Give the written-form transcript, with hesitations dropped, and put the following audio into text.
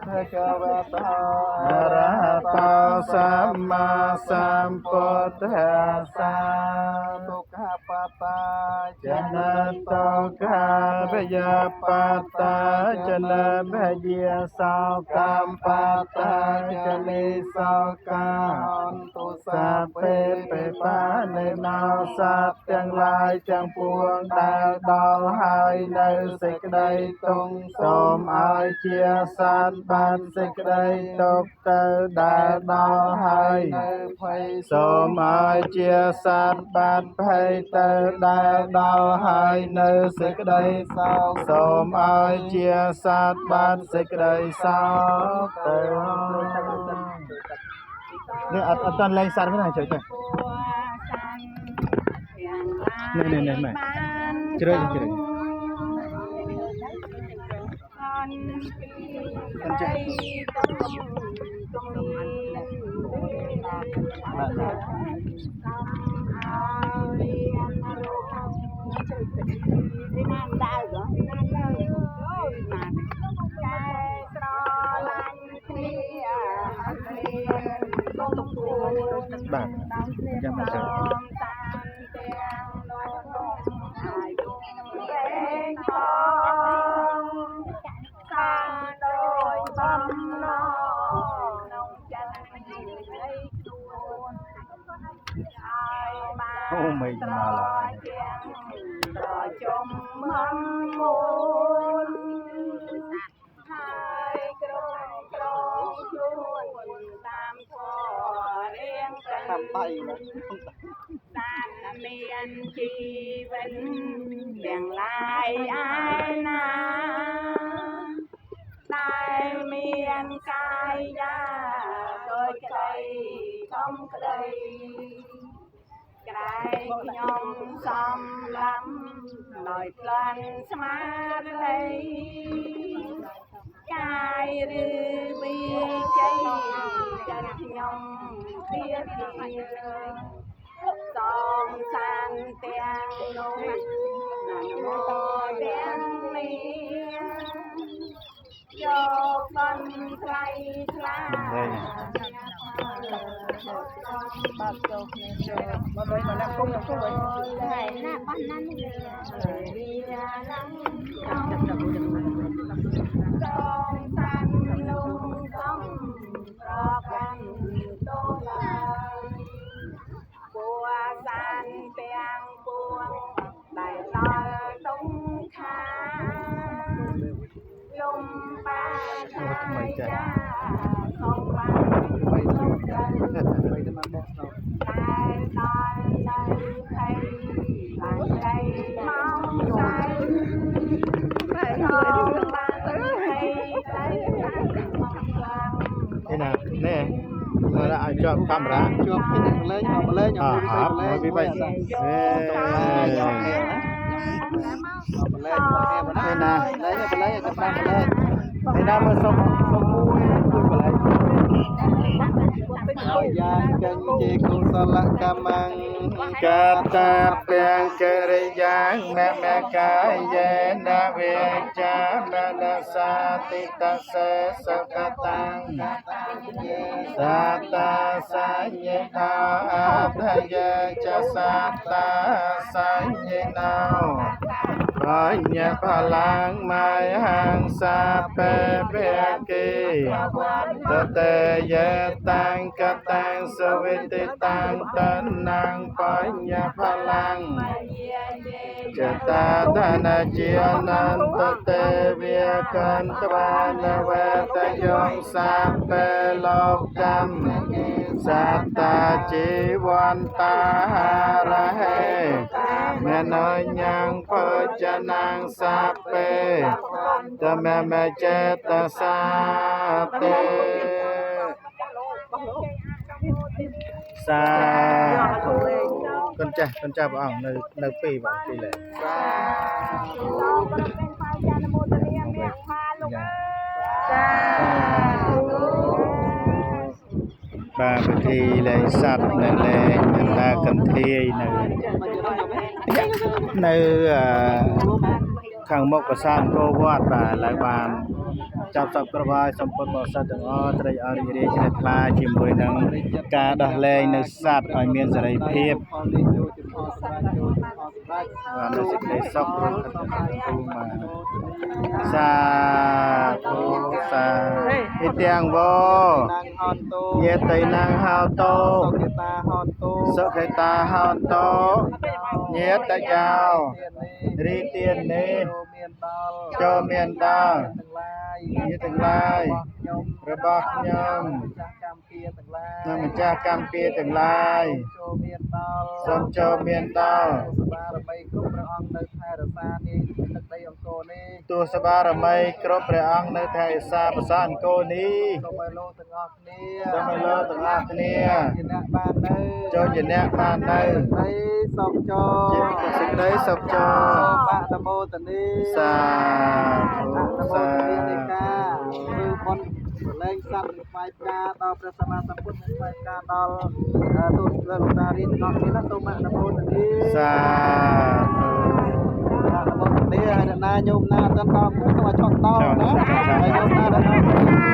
ภะคะวะโตอะระหะโตสัมมาสัมพุทธัสสะทุกขปัตตาจนะโตกะพยาปัตตาจนะพยาสาวกัมปัตตาจนิสาวกาหันตุสัพเพเปปะในนาสัตว์ទាំងឡាយទាំងពួងដែលដល់ហើយនៅសេចក្តីទុំសូមឲ្យជាសត្វបានសេចក្តីទុកទៅដែលដល់ហើយនៅភ័យសូមឲ្យជាសត្វបានភ័យទៅដែលដល់ហើយនៅសេចក្តីសោកសូមឲ្យជាសត្វបានសេចក្តីសោកទៅនេះអត់តាន់លែងសត្វហ្នឹងជួយទៅនេះជ្រើជ្រើกันจ้ะបាទចាំមកចាំអូមិនមកឡើយជុំមមូលហើយក្រុមខ្លួនតាមធម៌រៀងតាមដៃតាមានជីវិតទាំងឡាយឯណាដែលមានកាយយ៉ាដោយក្តីធំក្តីក្រែងខ្ញុំសំឡំដោយក្លន់ស្មារតីកាយឬវិជ័យចិត្តខ្ញុំពីសូមសានទាំងនោះណាមោទាំងនេះយកបានថ្លៃថ្លាបាទចូលគ្នាចូលមកវិញមកណាគុំគុំវិញហើយណាបានណានេះរីយ៉ាឡាំសូមសានលោកកំប្រកាន់តូឡាពួសានទាំងពួងដែលដល់តុងខាលំបានហើយចាសូមបានបីទៅបានបោះទៅតែដល់នៅភ័យបានใจមកស្អែកតែចូលបានភ័យតែមកខ្លាំងនេះណានេះមើលឲ្យជាប់កាមេរ៉ាជាប់ពីម្លេងមកម្លេងមកពីបីនេះនេះណាលេងបលែងចាំបានបលែងនេះណាមើលសុំមួយជួយបលែងឲ្យយ៉ាងចឹងជាកុសលកម្មងកតាពាំងកិរិយ៉ាងមកាយេនវិចាមនសាតិតសេសកតាំងសាតាសញ្ញោអភយចសាតាសញ្ញោបញ្ញផលាំងមហាងសាពេពេគិតតេយតាំងកតាំងសវិតិតាំងតនាងបញ្ញផលាំងចតាតនជានន្តតេវិកន្តបានវេតយងសាពេលោកកម្មសត្តាជីវន្តារហេមេនញ្ញងភចនាងសាពេតមេមេចេតសាទេសាគុណចាស់ព្រះអង្គនៅពីបងពីលែសាបាទពិធីលែងសត្វនៅលែងតាកន្ធាយនៅខាងមុខប្រាសាទអង្គរវត្តបាទឡើយបាន ចាប់សពក្រវាយសម្ពុទ្ធបរិស័ទទាំងអស់ត្រីអរិយរាជជ្រះថ្លាជាមួយនឹងការដោះលែងនៅសត្វឲ្យមានសេរីភាពបាននូវសេចក្តីសុខរួមទាំងគូមកសាធុសាអ៊ីទាំងវោយេតៃណាងហោតោសុខេតាហោតោយេតយោរីទាននេះចូលមានដល់ញាតិទាំងឡាយរបស់ខ្ញុំនិងម្ចាស់កម្មពៀទាំងឡាយសូមចូលមានដល់ទោះសបារមីគ្រប់ព្រះអង្គនៅថែរក្សាប្រាសាទអង្គរនេះសូមឲ្យលោកទាំងអស់គ្នាចូលជាអ្នកបាននៅសុខចូលជាសេចក្តីសុខចូលបតមោទនីសាធុសាគឺបុណ្យលែងសត្វស្វ័យផ្កាដល់ព្រះសម្មាសម្ពុទ្ធស្វ័យផ្កាដល់ទូតលោកតារីទាំងអស់គ្នាសូមអនុមោទនីសាធុអនុមោទនីហើយអ្នកណាញោមណាអត់ដល់គូសូមឲ្យឆក់តោណាហើយញោមណាដល់